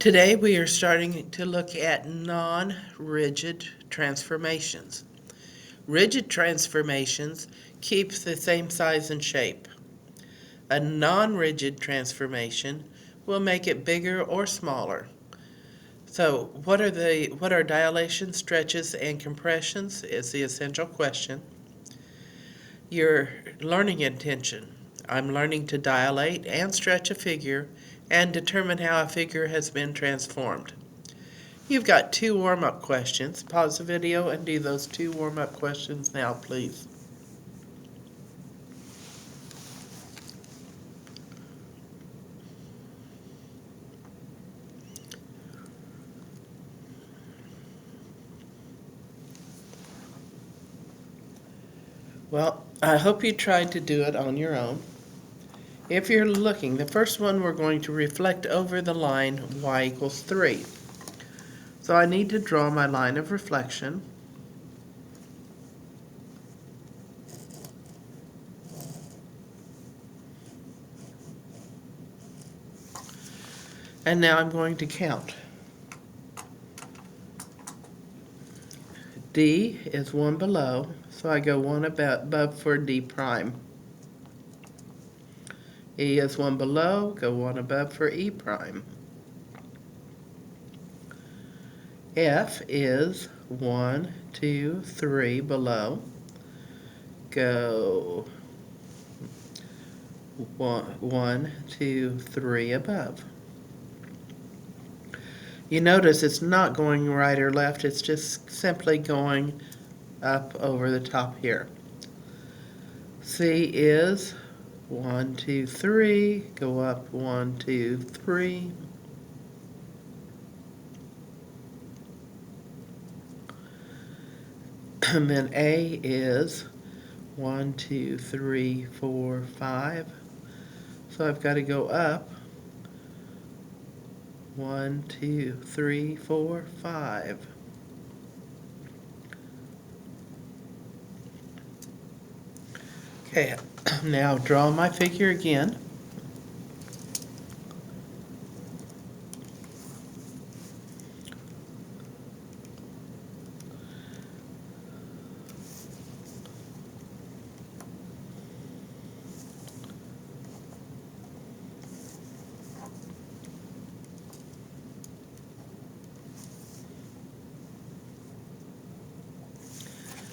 Today we are starting to look at non-rigid transformations. Rigid transformations keep the same size and shape. A non-rigid transformation will make it bigger or smaller. So what are dilations, stretches, and compressions is the essential question. Your learning intention. I'm learning to dilate and stretch a figure and determine how a figure has been transformed. You've got 2 warm-up questions. Pause the video and do those 2 warm-up questions now, please. Well, I hope you tried to do it on your own. If you're looking, the first one we're going to reflect over the line y equals 3. So I need to draw my line of reflection. And now I'm going to count. D is 1 below, so I go 1 above for D prime. E is 1 below, go 1 above for E prime. F is 1, 2, 3 below, go 1, 2, 3 above. You notice it's not going right or left, it's just simply going up over the top here. C is 1, 2, 3, go up 1, 2, 3. And then A is 1, 2, 3, 4, 5. So I've got to go up 1, 2, 3, 4, 5. Okay, now draw my figure again.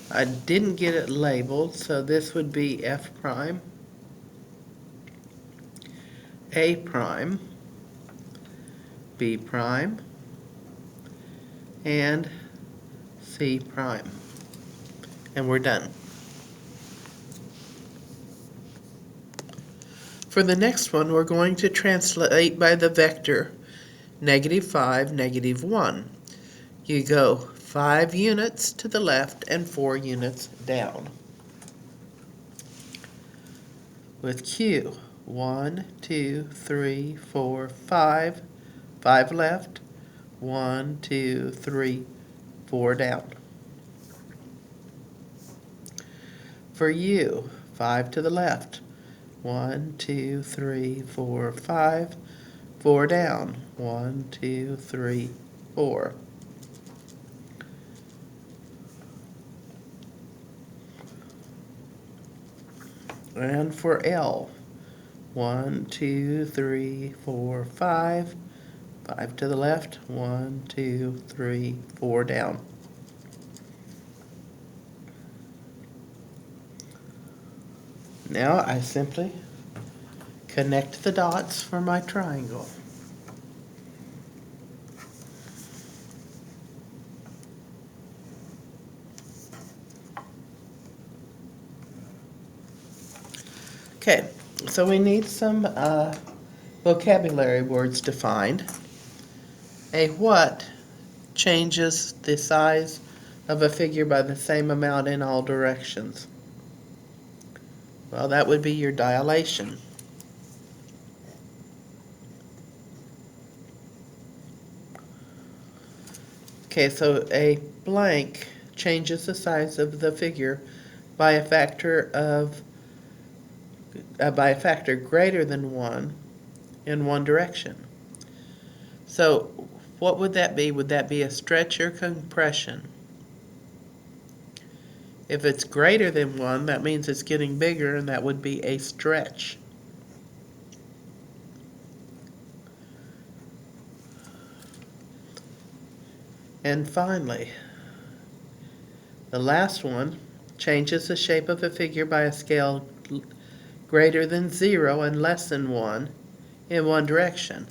I didn't get it labeled, so this would be F prime, A prime, B prime, and C prime. And we're done. For the next one, we're going to translate by the vector -5, -1. You go 5 units to the left and 4 units down. With Q, 1, 2, 3, 4, 5, 5 left, 1, 2, 3, 4 down. For U, 5 to the left, 1, 2, 3, 4, 5, 4 down, 1, 2, 3, 4. And for L, 1, 2, 3, 4, 5, 5 to the left, 1, 2, 3, 4 down. Now I simply connect the dots for my triangle. Okay, so we need some vocabulary words defined. A what changes the size of a figure by the same amount in all directions? Well, that would be your dilation. Okay, so a blank changes the size of the figure by a factor greater than 1 in one direction. So what would that be? Would that be a stretch or compression? If it's greater than 1, that means it's getting bigger, and that would be a stretch. And finally, the last one changes the shape of a figure by a scale greater than 0 and less than 1 in one direction.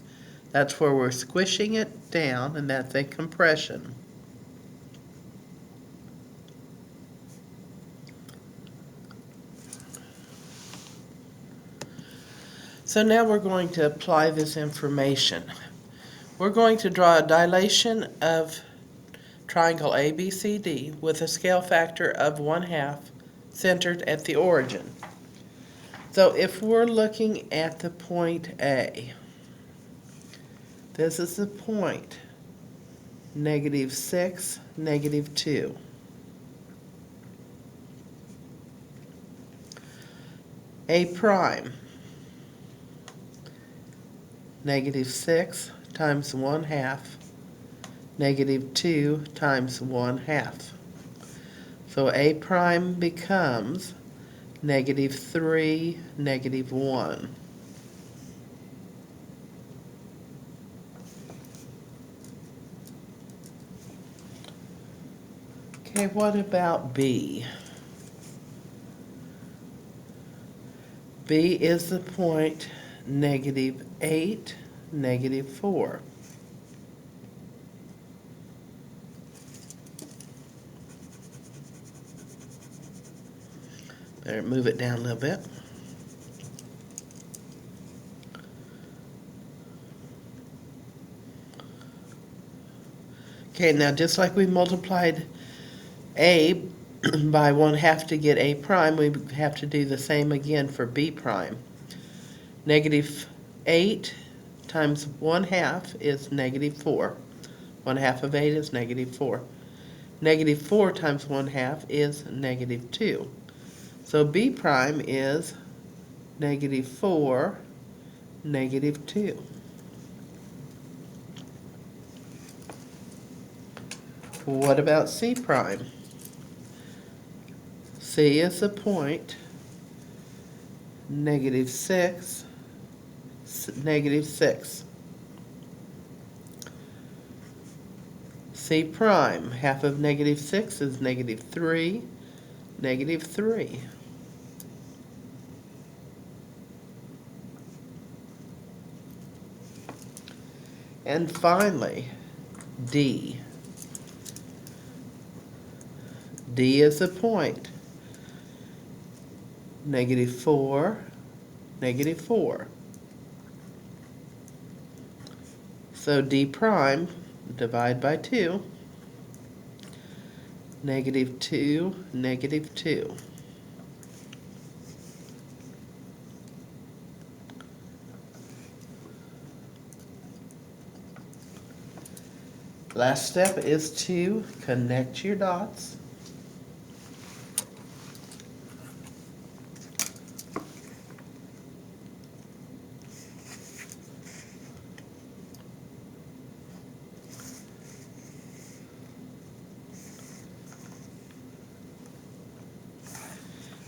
That's where we're squishing it down, and that's a compression. So now we're going to apply this information. We're going to draw a dilation of triangle ABCD with a scale factor of 1/2 centered at the origin. So if we're looking at the point A, this is the point, -6, -2. A prime, -6 times 1/2, -2 times 1/2. So A prime becomes -3, -1. Okay, what about B? B is the point -8, -4. Better move it down a little bit. Okay, now just like we multiplied A by 1/2 to get A prime, we have to do the same again for B prime. -8 times 1/2 is -4. 1/2 of 8 is -4. -4 times 1/2 is -2. So B prime is -4, -2. What about C prime? C is the point -6, -6. C prime, half of -6 is -3, -3. And finally, D. D is the point -4, -4. So D prime, divide by 2, -2, -2. Last step is to connect your dots.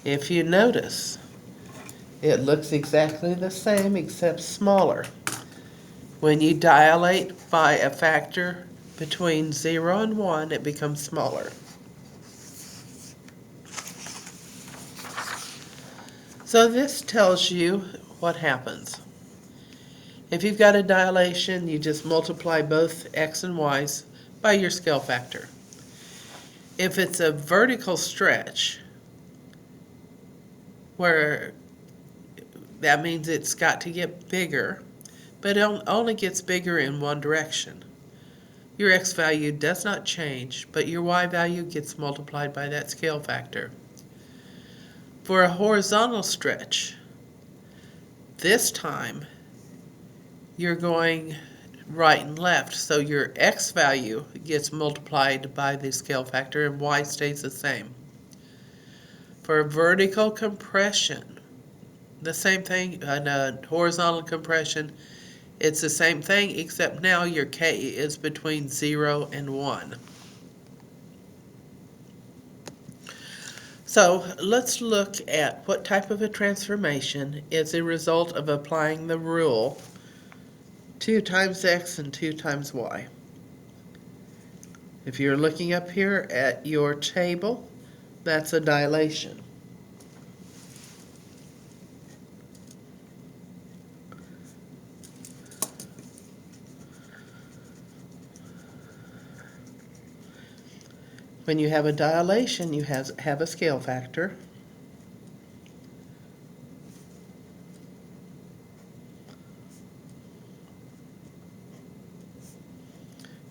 If you notice, it looks exactly the same except smaller. When you dilate by a factor between 0 and 1, it becomes smaller. So this tells you what happens. If you've got a dilation, you just multiply both x and y's by your scale factor. If it's a vertical stretch, where that means it's got to get bigger, but it only gets bigger in one direction. Your x value does not change, but your y value gets multiplied by that scale factor. For a horizontal stretch, this time you're going right and left, so your x value gets multiplied by the scale factor and y stays the same. For a vertical compression, the same thing. In a horizontal compression, It's the same thing, except now your k is between 0 and 1. So let's look at what type of a transformation is a result of applying the rule 2 times x and 2 times y. If you're looking up here at your table, that's a dilation. When you have a dilation, you have a scale factor.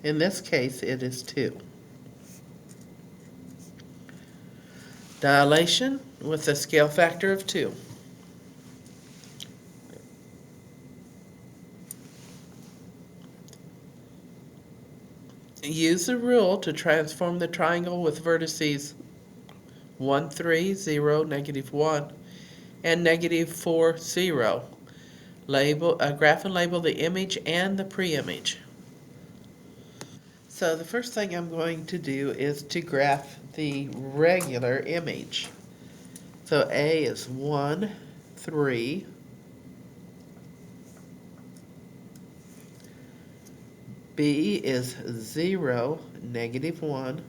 In this case, it is 2. Dilation with a scale factor of 2. Use the rule to transform the triangle with vertices 1, 3, 0, -1, and -4, 0. Graph and label the image and the pre-image. So the first thing I'm going to do is to graph the regular image. So A is 1, 3. B is 0, -1.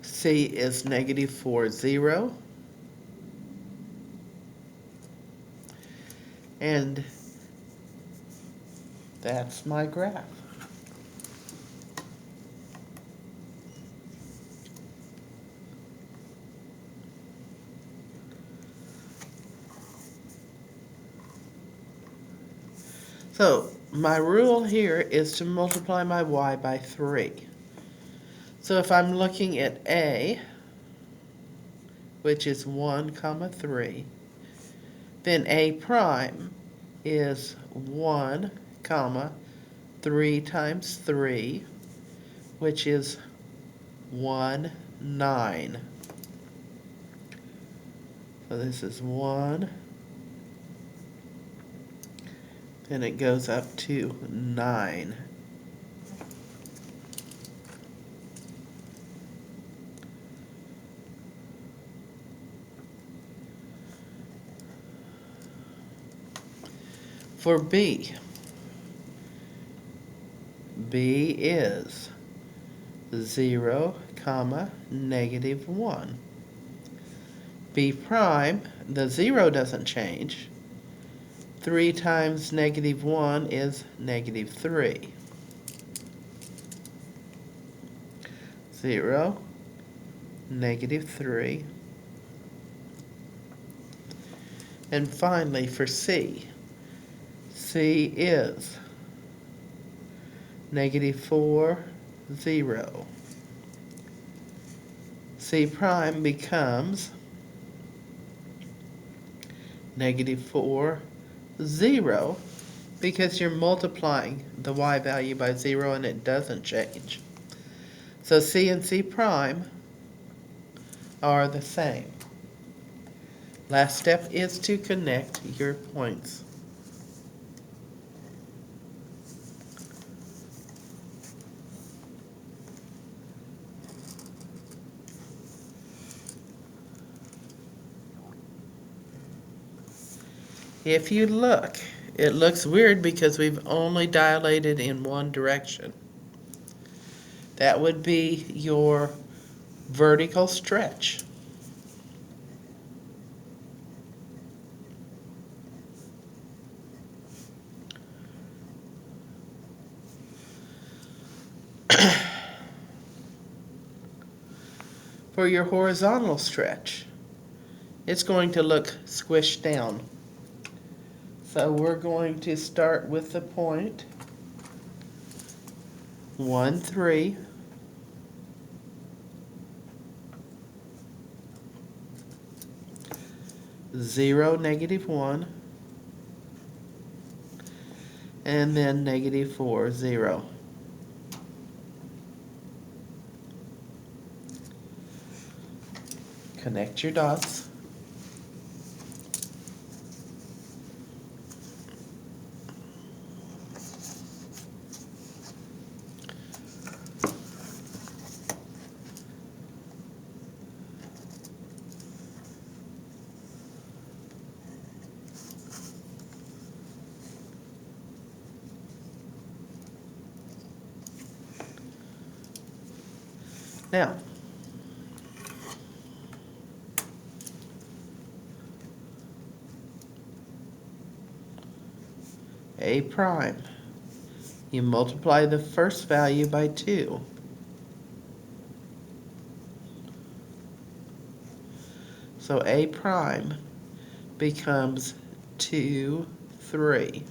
C is -4, 0. And that's my graph. So my rule here is to multiply my y by 3. So if I'm looking at A, which is 1, 3, then A prime is 1, 3 times 3, which is 1, 9. So this is 1, then it goes up to 9. For B, B is 0, -1. B prime, the 0 doesn't change. 3 times -1 is -3. 0, -3. And finally for C, C is -4, 0. C prime becomes -4, 0, because you're multiplying the y value by 0 and it doesn't change. So C and C prime are the same. Last step is to connect your points. If you look, it looks weird because we've only dilated in one direction. That would be your vertical stretch. For your horizontal stretch, it's going to look squished down. So we're going to start with the point 1, 3. Zero, -1, and then -4, 0. Connect your dots. Now, A prime. You multiply the first value by 2. So A prime becomes 2, 3.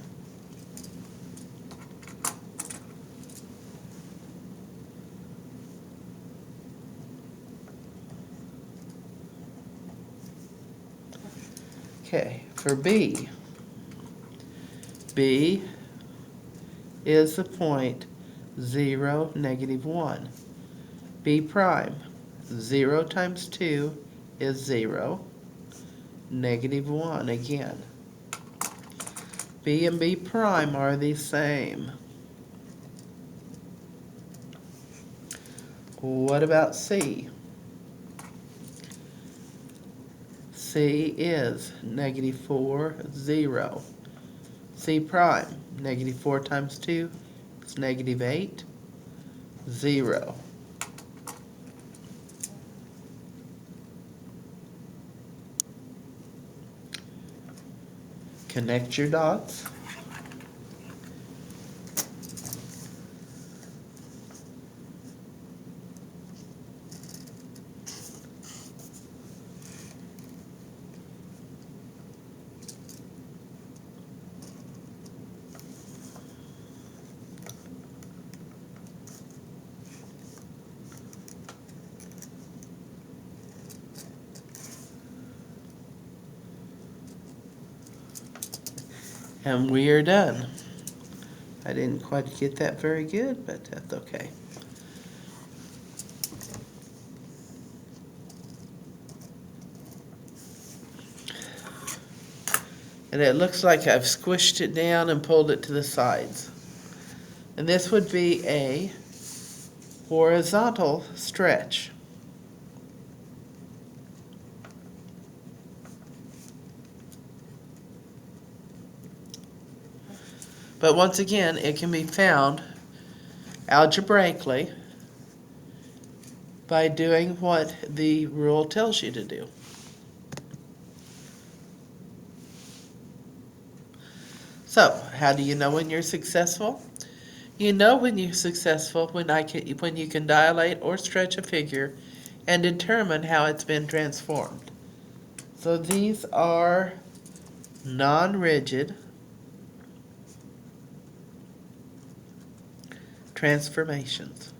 Okay, for B. B is the point 0, negative 1. B prime, 0 times 2 is 0, negative 1 again. B and B prime are the same. What about C? C is negative 4, 0. C prime, negative 4 times 2 is negative 8, 0. Connect your dots. And we are done. I didn't quite get that very good, but that's okay. And it looks like I've squished it down and pulled it to the sides. And this would be a horizontal stretch. But once again, it can be found algebraically by doing what the rule tells you to do. So, how do you know when you're successful? You know when you're successful when you can dilate or stretch a figure and determine how it's been transformed. So these are non-rigid transformations.